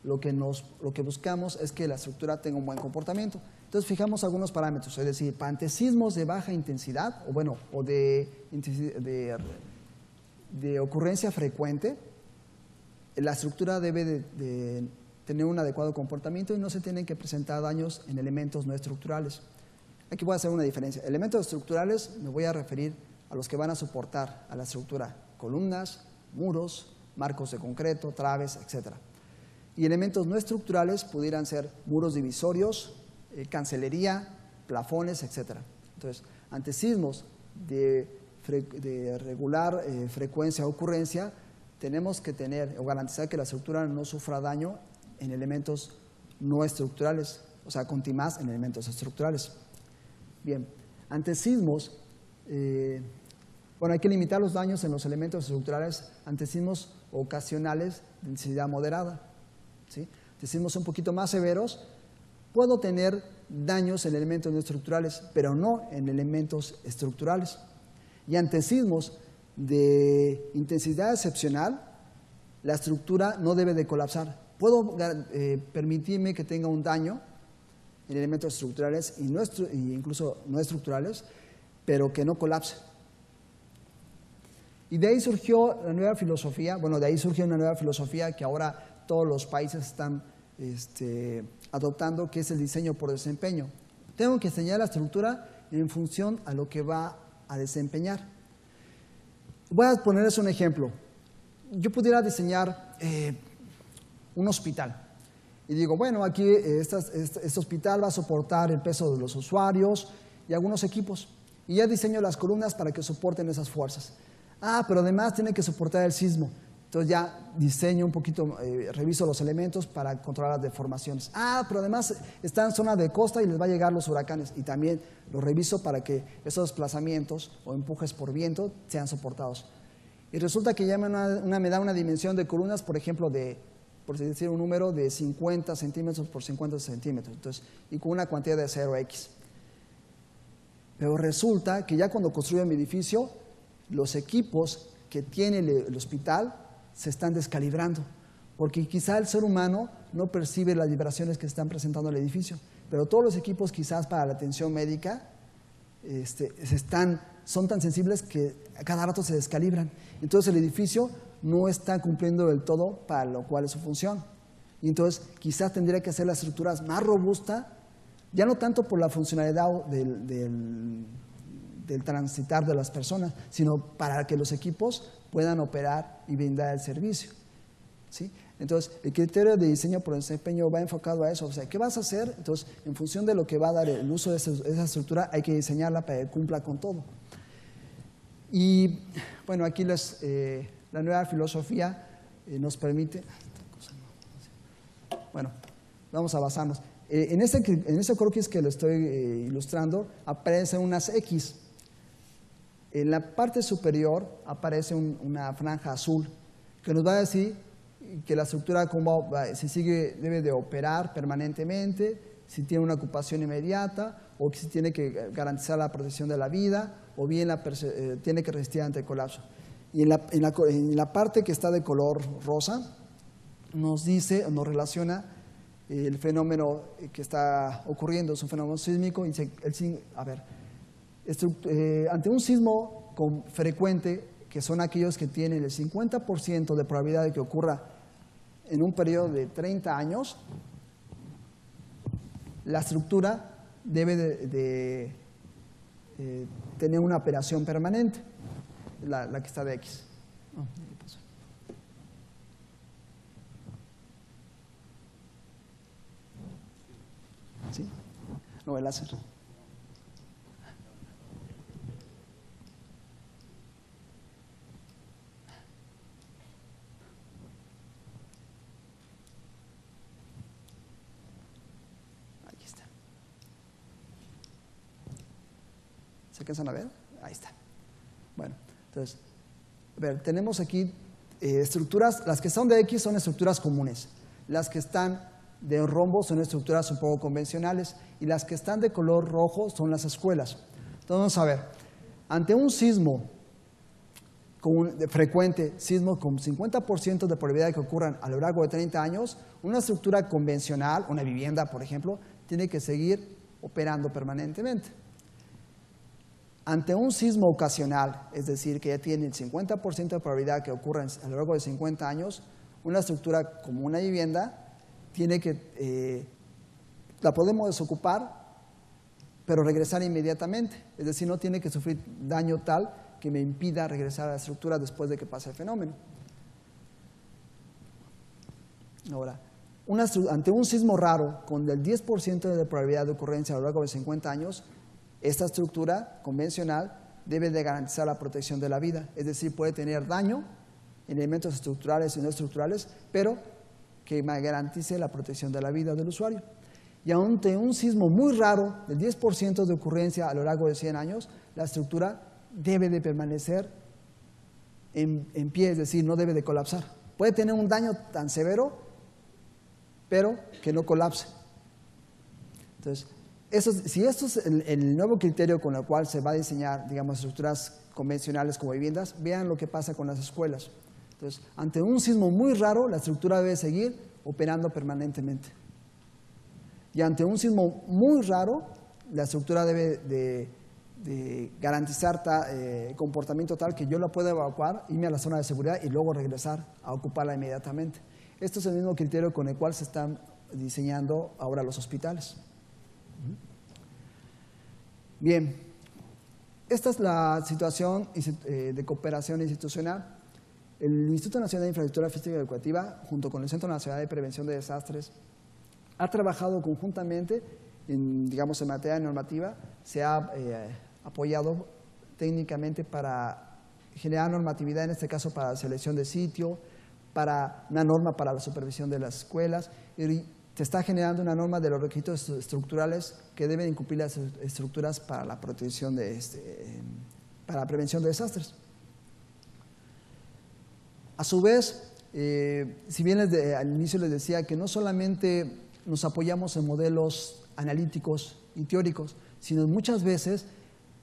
lo que buscamos es que la estructura tenga un buen comportamiento. Entonces, fijamos algunos parámetros, es decir, para antesismos de baja intensidad o de ocurrencia frecuente, la estructura debe de tener un adecuado comportamiento y no se tienen que presentar daños en elementos no estructurales. Aquí voy a hacer una diferencia. Elementos estructurales me voy a referir a los que van a soportar a la estructura: columnas, muros, marcos de concreto, traves, etc. Y elementos no estructurales pudieran ser muros divisorios, cancelería, plafones, etc. Entonces, ante sismos de regular frecuencia o ocurrencia, tenemos que tener o garantizar que la estructura no sufra daño en elementos no estructurales, o sea, contimás en elementos estructurales. Bien, ante sismos, hay que limitar los daños en los elementos estructurales ante sismos ocasionales de intensidad moderada. ¿Sí? Ante sismos un poquito más severos, puedo tener daños en elementos no estructurales, pero no en elementos estructurales. Y ante sismos de intensidad excepcional, la estructura no debe de colapsar. Puedo permitirme que tenga un daño en elementos estructurales e incluso no estructurales, pero que no colapse. Y de ahí surgió la nueva filosofía, de ahí surgió una nueva filosofía que ahora todos los países están adoptando, que es el diseño por desempeño. Tengo que diseñar la estructura en función a lo que va a desempeñar. Voy a ponerles un ejemplo. Yo pudiera diseñar un hospital. Y digo, aquí este hospital va a soportar el peso de los usuarios y algunos equipos. Y ya diseño las columnas para que soporten esas fuerzas. Ah, pero además tiene que soportar el sismo. Entonces ya diseño un poquito, reviso los elementos para controlar las deformaciones. Ah, pero además está en zona de costa y les va a llegar los huracanes. Y también lo reviso para que esos desplazamientos o empujes por viento sean soportados. Y resulta que ya me da una dimensión de columnas, por ejemplo, por decir un número de 50 centímetros por 50 centímetros. Entonces, y con una cuantía de 0x. Pero resulta que ya cuando construyo mi edificio, los equipos que tiene el hospital se están descalibrando, porque quizá el ser humano no percibe las vibraciones que se están presentando en el edificio, pero todos los equipos quizás para la atención médica son tan sensibles que a cada rato se descalibran. Entonces el edificio no está cumpliendo del todo para lo cual es su función. Y entonces quizás tendría que hacer las estructuras más robustas, ya no tanto por la funcionalidad del transitar de las personas, sino para que los equipos puedan operar y brindar el servicio. ¿Sí? Entonces, el criterio de diseño por desempeño va enfocado a eso. O sea, ¿qué vas a hacer? Entonces, en función de lo que va a dar el uso de esa estructura, hay que diseñarla para que cumpla con todo. Y, bueno, aquí la nueva filosofía nos permite… Bueno, vamos a basarnos. En ese croquis que le estoy ilustrando, aparecen unas X. En la parte superior aparece una franja azul que nos va a decir que la estructura debe de operar permanentemente, si tiene una ocupación inmediata, o que si tiene que garantizar la protección de la vida, o bien tiene que resistir ante el colapso. Y en la parte que está de color rosa, nos relaciona el fenómeno que está ocurriendo, es un fenómeno sísmico. Ante un sismo frecuente, que son aquellos que tienen el 50% de probabilidad de que ocurra en un periodo de 30 años, la estructura debe de tener una operación permanente, la que está de X. ¿Sí? No, el láser. Ahí está. ¿Se alcanzan a ver? Ahí está. Bueno, entonces, a ver, tenemos aquí estructuras, las que son de X son estructuras comunes, las que están de rombo son estructuras un poco convencionales y las que están de color rojo son las escuelas. Entonces, vamos a ver, ante un sismo frecuente, sismo con 50% de probabilidad de que ocurran a lo largo de 30 años, una estructura convencional, una vivienda, por ejemplo, tiene que seguir operando permanentemente. Ante un sismo ocasional, es decir, que ya tiene el 50% de probabilidad que ocurra a lo largo de 50 años, una estructura como una vivienda la podemos desocupar, pero regresar inmediatamente. Es decir, no tiene que sufrir daño tal que me impida regresar a la estructura después de que pase el fenómeno. Ahora, ante un sismo raro con el 10% de probabilidad de ocurrencia a lo largo de 50 años, esta estructura convencional debe de garantizar la protección de la vida. Es decir, puede tener daño en elementos estructurales y no estructurales, pero que me garantice la protección de la vida del usuario. Y ante un sismo muy raro, del 10% de ocurrencia a lo largo de 100 años, la estructura debe de permanecer en pie, es decir, no debe de colapsar. Puede tener un daño tan severo, pero que no colapse. Entonces, si esto es el nuevo criterio con el cual se va a diseñar, digamos, estructuras convencionales como viviendas, vean lo que pasa con las escuelas. Entonces, ante un sismo muy raro, la estructura debe seguir operando permanentemente. Y ante un sismo muy raro, la estructura debe de garantizar comportamiento tal que yo la pueda evacuar, irme a la zona de seguridad y luego regresar a ocuparla inmediatamente. Esto es el mismo criterio con el cual se están diseñando ahora los hospitales. Bien, esta es la situación de cooperación institucional. El Instituto Nacional de Infraestructura Física y Educativa, junto con el Centro Nacional de Prevención de Desastres, ha trabajado conjuntamente en materia normativa, se ha apoyado técnicamente para generar normatividad, en este caso para la selección de sitio, para una norma para la supervisión de las escuelas, y se está generando una norma de los requisitos estructurales que deben cumplir las estructuras para la protección para la prevención de desastres. A su vez, si bien al inicio les decía que no solamente nos apoyamos en modelos analíticos y teóricos, sino muchas veces,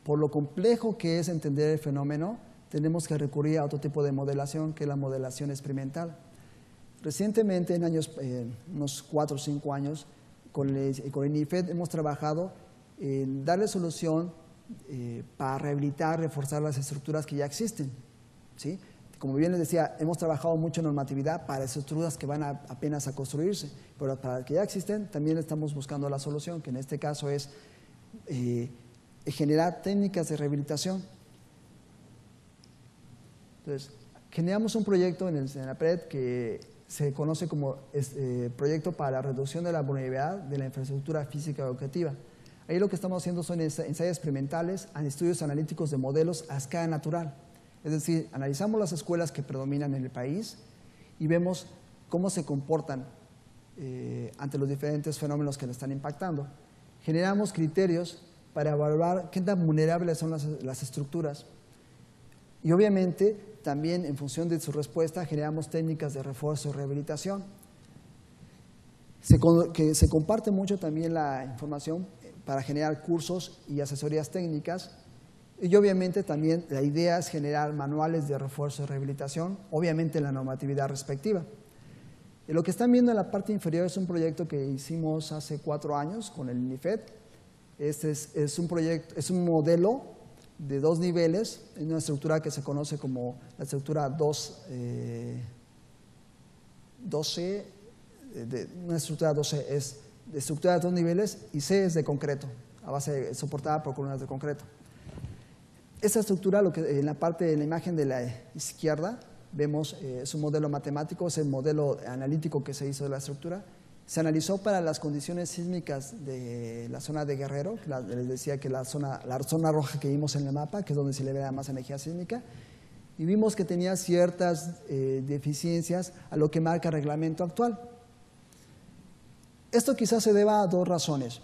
por lo complejo que es entender el fenómeno, tenemos que recurrir a otro tipo de modelación, que es la modelación experimental. Recientemente, en unos 4 o 5 años, con el INIFED hemos trabajado en darle solución para rehabilitar, reforzar las estructuras que ya existen, ¿sí? Como bien les decía, hemos trabajado mucho en normatividad para estructuras que van apenas a construirse, pero para las que ya existen también estamos buscando la solución, que en este caso es generar técnicas de rehabilitación. Entonces, generamos un proyecto en el CENAPRED que se conoce como Proyecto para la Reducción de la Vulnerabilidad de la Infraestructura Física Educativa. Ahí lo que estamos haciendo son ensayos experimentales, estudios analíticos de modelos a escala natural. Es decir, analizamos las escuelas que predominan en el país y vemos cómo se comportan ante los diferentes fenómenos que le están impactando. Generamos criterios para evaluar qué tan vulnerables son las estructuras. Y obviamente, también en función de su respuesta, generamos técnicas de refuerzo y rehabilitación. Se comparte mucho también la información para generar cursos y asesorías técnicas. Y obviamente también la idea es generar manuales de refuerzo y rehabilitación, obviamente en la normatividad respectiva. Y lo que están viendo en la parte inferior es un proyecto que hicimos hace 4 años con el INIFED. Este es un modelo de 2 niveles, en una estructura que se conoce como la estructura 12C, una estructura 12 es de estructura de 2 niveles y C es de concreto, soportada por columnas de concreto. Esta estructura, en la parte de la imagen de la izquierda, vemos es un modelo matemático, es el modelo analítico que se hizo de la estructura. Se analizó para las condiciones sísmicas de la zona de Guerrero, les decía que la zona roja que vimos en el mapa, que es donde se le ve más energía sísmica, y vimos que tenía ciertas deficiencias a lo que marca el reglamento actual. Esto quizás se deba a 2 razones.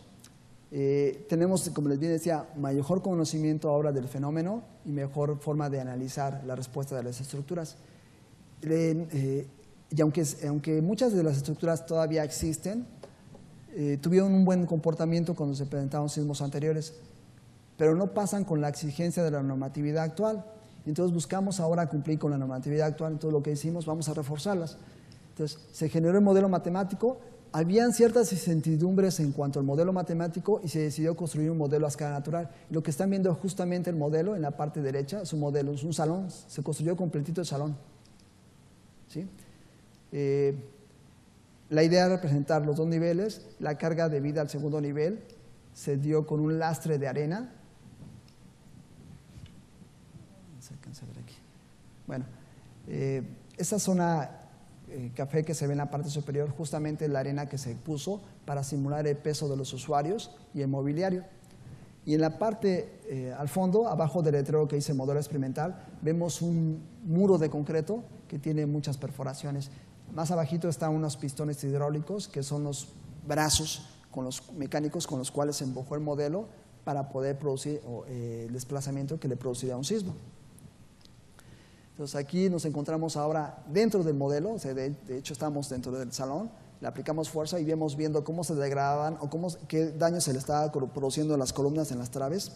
Tenemos, como les decía, mayor conocimiento ahora del fenómeno y mejor forma de analizar la respuesta de las estructuras. Y aunque muchas de las estructuras todavía existen, tuvieron un buen comportamiento cuando se presentaron sismos anteriores, pero no pasan con la exigencia de la normatividad actual. Entonces buscamos ahora cumplir con la normatividad actual, entonces lo que hicimos, vamos a reforzarlas. Entonces se generó el modelo matemático. Habían ciertas incertidumbres en cuanto al modelo matemático y se decidió construir un modelo a escala natural. Lo que están viendo es justamente el modelo en la parte derecha, es un modelo, es un salón, se construyó completito el salón. ¿Sí? La idea de representar los 2 niveles, la carga debida al segundo nivel se dio con un lastre de arena. No se alcanza a ver aquí. Bueno, esa zona café que se ve en la parte superior, justamente la arena que se puso para simular el peso de los usuarios y el mobiliario. Y en la parte al fondo, abajo del letrero que dice modelo experimental, vemos un muro de concreto que tiene muchas perforaciones. Más abajito están unos pistones hidráulicos que son los brazos mecánicos con los cuales se empujó el modelo para poder producir el desplazamiento que le produciría un sismo. Entonces aquí nos encontramos ahora dentro del modelo, o sea, de hecho estamos dentro del salón, le aplicamos fuerza y vemos viendo cómo se degradaban o qué daño se le estaba produciendo a las columnas en las traves.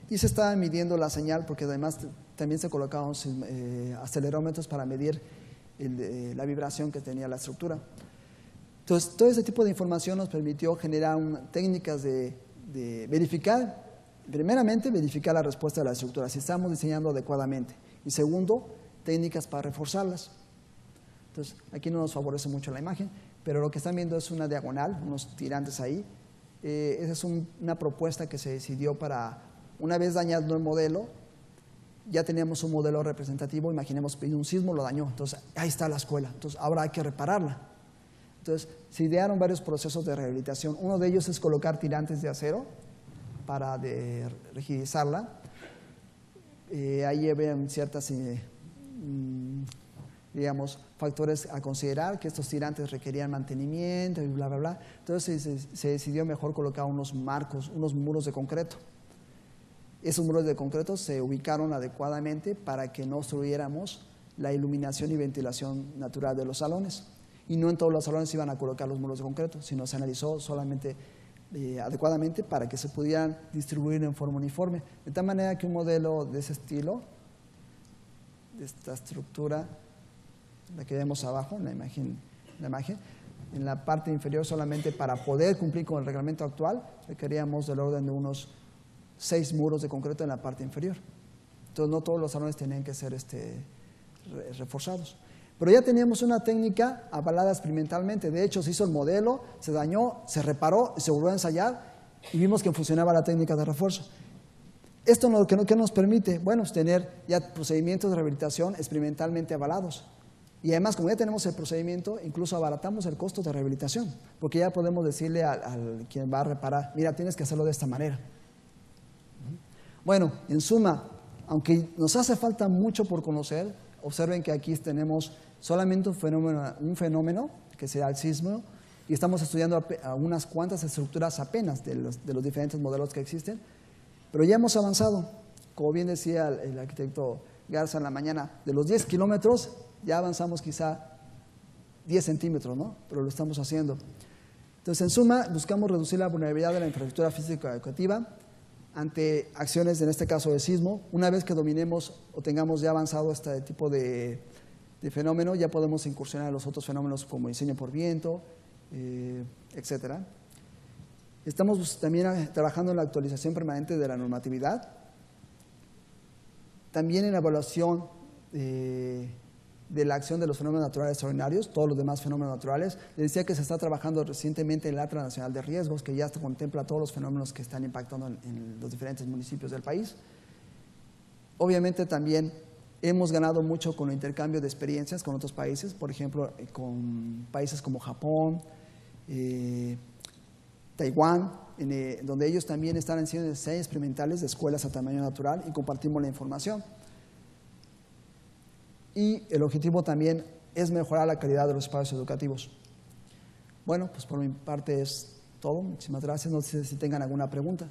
Y se estaba midiendo la señal porque además también se colocaban acelerómetros para medir la vibración que tenía la estructura. Entonces todo ese tipo de información nos permitió generar técnicas de verificar. Primeramente, verificar la respuesta de la estructura, si estamos diseñando adecuadamente. Y segundo, técnicas para reforzarlas. Entonces, aquí no nos favorece mucho la imagen, pero lo que están viendo es una diagonal, unos tirantes ahí. Esa es una propuesta que se decidió para, una vez dañado el modelo, ya teníamos un modelo representativo, imaginemos que un sismo lo dañó, entonces ahí está la escuela, entonces ahora hay que repararla. Entonces, se idearon varios procesos de rehabilitación. Uno de ellos es colocar tirantes de acero para rigidizarla. ahí había ciertas, digamos, factores a considerar, que estos tirantes requerían mantenimiento y bla, bla, bla. Entonces se decidió mejor colocar unos marcos, unos muros de concreto. Esos muros de concreto se ubicaron adecuadamente para que no obstruyéramos la iluminación y ventilación natural de los salones. Y no en todos los salones iban a colocar los muros de concreto, sino se analizó solamente adecuadamente para que se pudieran distribuir en forma uniforme. De tal manera que un modelo de ese estilo, de esta estructura, la que vemos abajo en la imagen, en la parte inferior solamente para poder cumplir con el reglamento actual, requeríamos del orden de unos 6 muros de concreto en la parte inferior. Entonces no todos los salones tenían que ser reforzados. Pero ya teníamos una técnica avalada experimentalmente. De hecho, se hizo el modelo, se dañó, se reparó, se volvió a ensayar y vimos que funcionaba la técnica de refuerzo. ¿Esto qué nos permite? Bueno, pues tener ya procedimientos de rehabilitación experimentalmente avalados. Y además, como ya tenemos el procedimiento, incluso abaratamos el costo de rehabilitación, porque ya podemos decirle al quien va a reparar, mira, tienes que hacerlo de esta manera. Bueno, en suma, aunque nos hace falta mucho por conocer, observen que aquí tenemos solamente un fenómeno que sea el sismo, y estamos estudiando unas cuantas estructuras apenas de los diferentes modelos que existen, pero ya hemos avanzado. Como bien decía el arquitecto Garza en la mañana, de los 10 kilómetros ya avanzamos quizá 10 centímetros, ¿no? Pero lo estamos haciendo. Entonces, en suma, buscamos reducir la vulnerabilidad de la infraestructura física educativa ante acciones, en este caso de sismo. Una vez que dominemos o tengamos ya avanzado este tipo de fenómeno, ya podemos incursionar en los otros fenómenos como diseño por viento, etcétera. Estamos también trabajando en la actualización permanente de la normatividad, también en la evaluación de la acción de los fenómenos naturales extraordinarios, todos los demás fenómenos naturales. Les decía que se está trabajando recientemente en el Atlas Nacional de Riesgos, que ya contempla todos los fenómenos que están impactando en los diferentes municipios del país. Obviamente también hemos ganado mucho con el intercambio de experiencias con otros países, por ejemplo, con países como Japón, Taiwán, donde ellos también están haciendo diseños experimentales de escuelas a tamaño natural y compartimos la información. Y el objetivo también es mejorar la calidad de los espacios educativos. Bueno, pues por mi parte es todo. Muchísimas gracias. No sé si tengan alguna pregunta.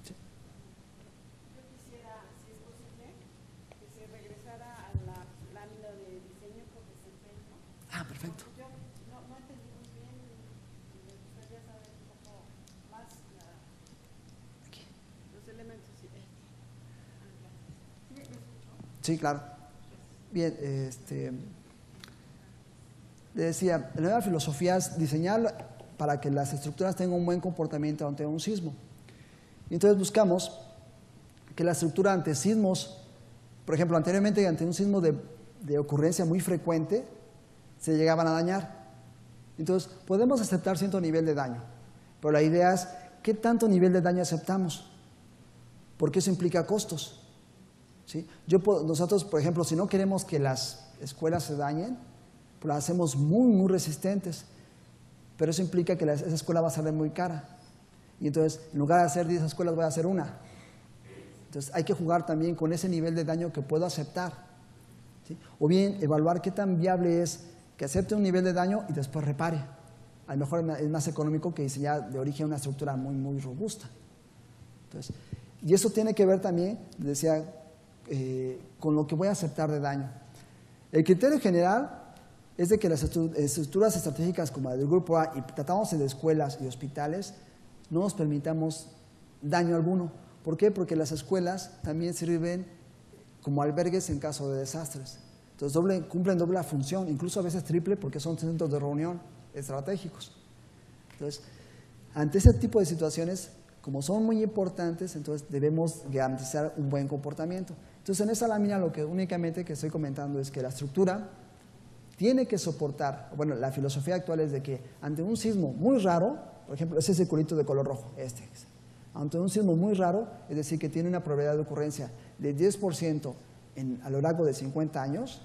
Yo quisiera, si es posible, que se regresara a la lámina de diseño por desempeño. Ah, perfecto. Yo no entendí muy bien y me gustaría saber un poco más los elementos. Sí, claro. Bien, le decía, la nueva filosofía es diseñar para que las estructuras tengan un buen comportamiento ante un sismo. Y entonces buscamos que la estructura ante sismos, por ejemplo, anteriormente ante un sismo de ocurrencia muy frecuente, se llegaban a dañar. Entonces, podemos aceptar cierto nivel de daño, pero la idea es, ¿qué tanto nivel de daño aceptamos? Porque eso implica costos. ¿Sí? Nosotros, por ejemplo, si no queremos que las escuelas se dañen, pues las hacemos muy, muy resistentes, pero eso implica que esa escuela va a salir muy cara. Y entonces, en lugar de hacer 10 escuelas, voy a hacer una. Entonces, hay que jugar también con ese nivel de daño que puedo aceptar. ¿Sí? O bien, evaluar qué tan viable es que acepte un nivel de daño y después repare. A lo mejor es más económico que diseñar de origen una estructura muy, muy robusta. Entonces, y eso tiene que ver también, decía, con lo que voy a aceptar de daño. El criterio general es de que las estructuras estratégicas como la del Grupo A, y tratamos de escuelas y hospitales, no nos permitamos daño alguno. ¿Por qué? Porque las escuelas también sirven como albergues en caso de desastres. Entonces cumplen doble función, incluso a veces triple, porque son centros de reunión estratégicos. Entonces, ante ese tipo de situaciones, como son muy importantes, entonces debemos garantizar un buen comportamiento. Entonces, en esa lámina lo que únicamente que estoy comentando es que la estructura tiene que soportar, bueno, la filosofía actual es de que ante un sismo muy raro, por ejemplo, ese circulito de color rojo, ante un sismo muy raro, es decir, que tiene una probabilidad de ocurrencia de 10% a lo largo de 50 años,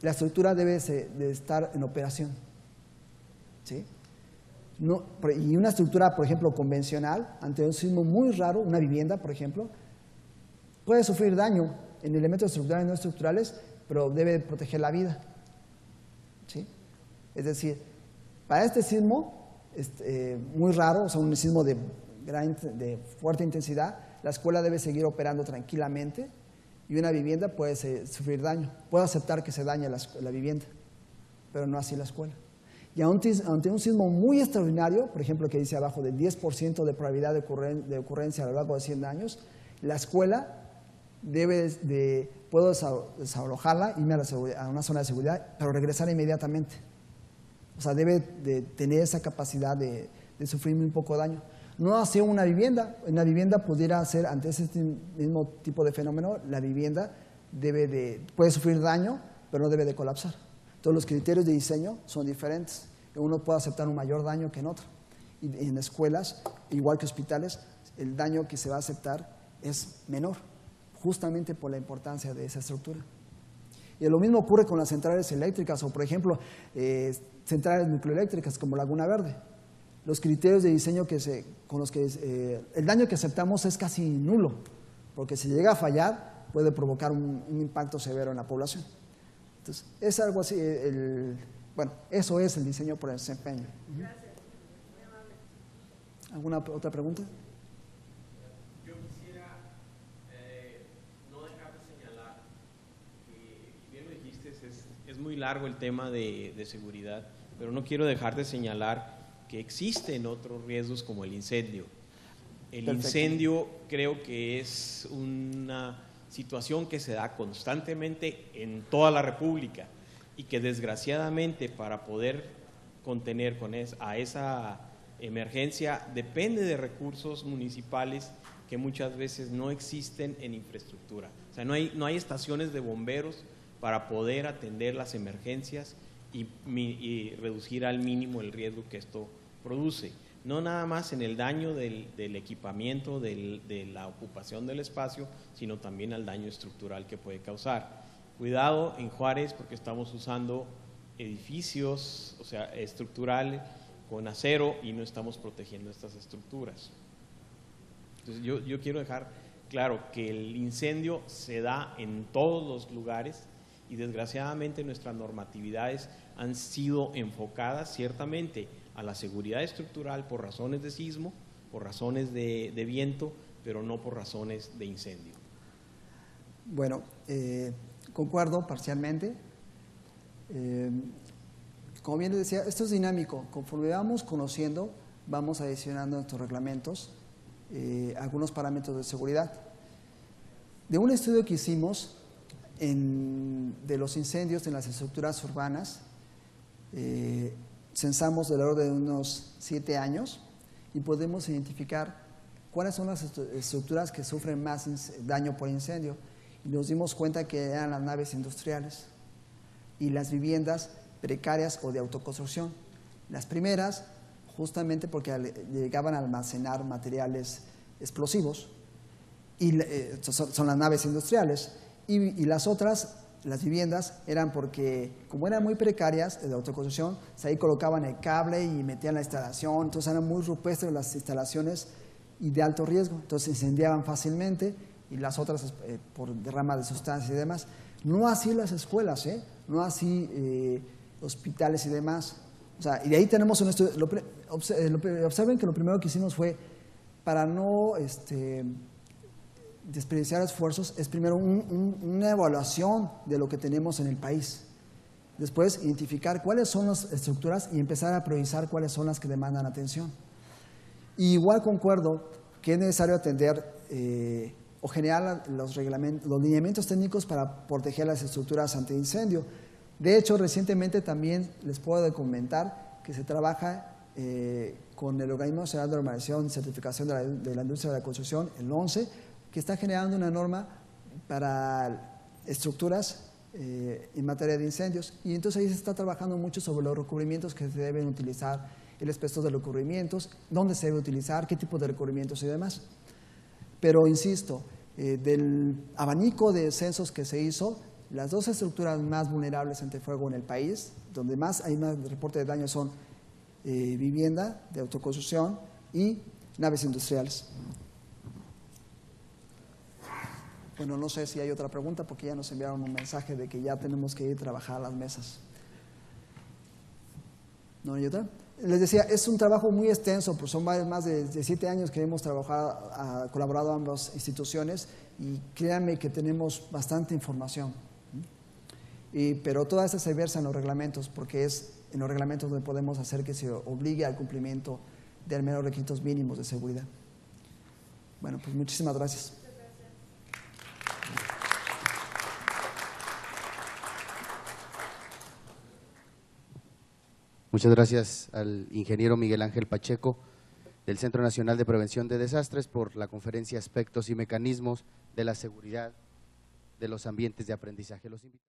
la estructura debe de estar en operación. ¿sí? No, y una estructura, por ejemplo, convencional, ante un sismo muy raro, una vivienda, por ejemplo, puede sufrir daño en elementos estructurales y no estructurales, pero debe proteger la vida, ¿sí? Es decir, para este sismo muy raro, o sea, un sismo de fuerte intensidad, la escuela debe seguir operando tranquilamente y una vivienda puede sufrir daño. Puede aceptar que se dañe la vivienda, pero no así la escuela. Y ante un sismo muy extraordinario, por ejemplo, que dice abajo del 10% de probabilidad de ocurrencia a lo largo de 100 años, la escuela puedo desalojarla, irme a una zona de seguridad, pero regresar inmediatamente. O sea, debe de tener esa capacidad de sufrir muy poco daño. No hace una vivienda. En la vivienda pudiera ser, ante ese mismo tipo de fenómeno, la vivienda puede sufrir daño, pero no debe de colapsar. Todos los criterios de diseño son diferentes. Uno puede aceptar un mayor daño que en otro. Y en escuelas, igual que hospitales, el daño que se va a aceptar es menor, justamente por la importancia de esa estructura. Y lo mismo ocurre con las centrales eléctricas o, por ejemplo, centrales nucleoeléctricas como Laguna Verde. Los criterios de diseño con los que el daño que aceptamos es casi nulo, porque si llega a fallar puede provocar un impacto severo en la población. Entonces, es algo así, bueno, eso es el diseño por desempeño. Gracias, muy amable. ¿Alguna otra pregunta? Yo quisiera no dejar de señalar que, bien lo dijiste, es muy largo el tema de seguridad, pero no quiero dejar de señalar que existen otros riesgos como el incendio. El Perfecto. incendio creo que es una situación que se da constantemente en toda la República y que desgraciadamente para poder contener a esa emergencia depende de recursos municipales que muchas veces no existen en infraestructura. O sea, no hay estaciones de bomberos para poder atender las emergencias y reducir al mínimo el riesgo que esto produce. No nada más en el daño del equipamiento, de la ocupación del espacio, sino también al daño estructural que puede causar. Cuidado en Juárez porque estamos usando edificios, o sea, estructurales con acero y no estamos protegiendo estas estructuras. Entonces yo quiero dejar claro que el incendio se da en todos los lugares y desgraciadamente nuestras normatividades han sido enfocadas ciertamente a la seguridad estructural por razones de sismo, por razones de viento, pero no por razones de incendio. Bueno, concuerdo parcialmente. Como bien les decía, esto es dinámico. Conforme vamos conociendo, vamos adicionando a nuestros reglamentos algunos parámetros de seguridad. De un estudio que hicimos de los incendios en las estructuras urbanas, censamos del orden de unos 7 años y podemos identificar cuáles son las estructuras que sufren más daño por incendio. Y nos dimos cuenta que eran las naves industriales y las viviendas precarias o de autoconstrucción. Las primeras, justamente porque llegaban a almacenar materiales explosivos, y son las naves industriales, y las otras, las viviendas, eran porque, como eran muy precarias de autoconstrucción, ahí colocaban el cable y metían la instalación, entonces eran muy rupestres las instalaciones y de alto riesgo, entonces se incendiaban fácilmente, y las otras por derrama de sustancias y demás. No así las escuelas, no así hospitales y demás. O sea, y de ahí tenemos un estudio. Observen que lo primero que hicimos fue, para no desperdiciar esfuerzos, es primero una evaluación de lo que tenemos en el país. Después, identificar cuáles son las estructuras y empezar a priorizar cuáles son las que demandan atención. Y igual concuerdo que es necesario atender o generar los lineamientos técnicos para proteger las estructuras ante incendio. De hecho, recientemente también les puedo comentar que se trabaja con el Organismo Nacional de Normalización y Certificación de la Industria de la Construcción, el 11, que está generando una norma para estructuras en materia de incendios. Y entonces ahí se está trabajando mucho sobre los recubrimientos que se deben utilizar, el espesor de los recubrimientos, dónde se debe utilizar, qué tipo de recubrimientos y demás. Pero insisto, del abanico de censos que se hizo, las dos estructuras más vulnerables ante fuego en el país, donde más hay más reporte de daño, son vivienda de autoconstrucción y naves industriales. Bueno, no sé si hay otra pregunta porque ya nos enviaron un mensaje de que ya tenemos que ir a trabajar a las mesas. ¿No hay otra? Les decía, es un trabajo muy extenso, pues son más de 7 años que hemos trabajado, colaborado ambas instituciones y créanme que tenemos bastante información. Pero toda esta se versa en los reglamentos porque es en los reglamentos donde podemos hacer que se obligue al cumplimiento de al menos requisitos mínimos de seguridad. Bueno, pues muchísimas gracias. Muchas gracias al ingeniero Miguel Ángel Pacheco del Centro Nacional de Prevención de Desastres por la conferencia Aspectos y Mecanismos de la Seguridad de los Ambientes de Aprendizaje. Los invito.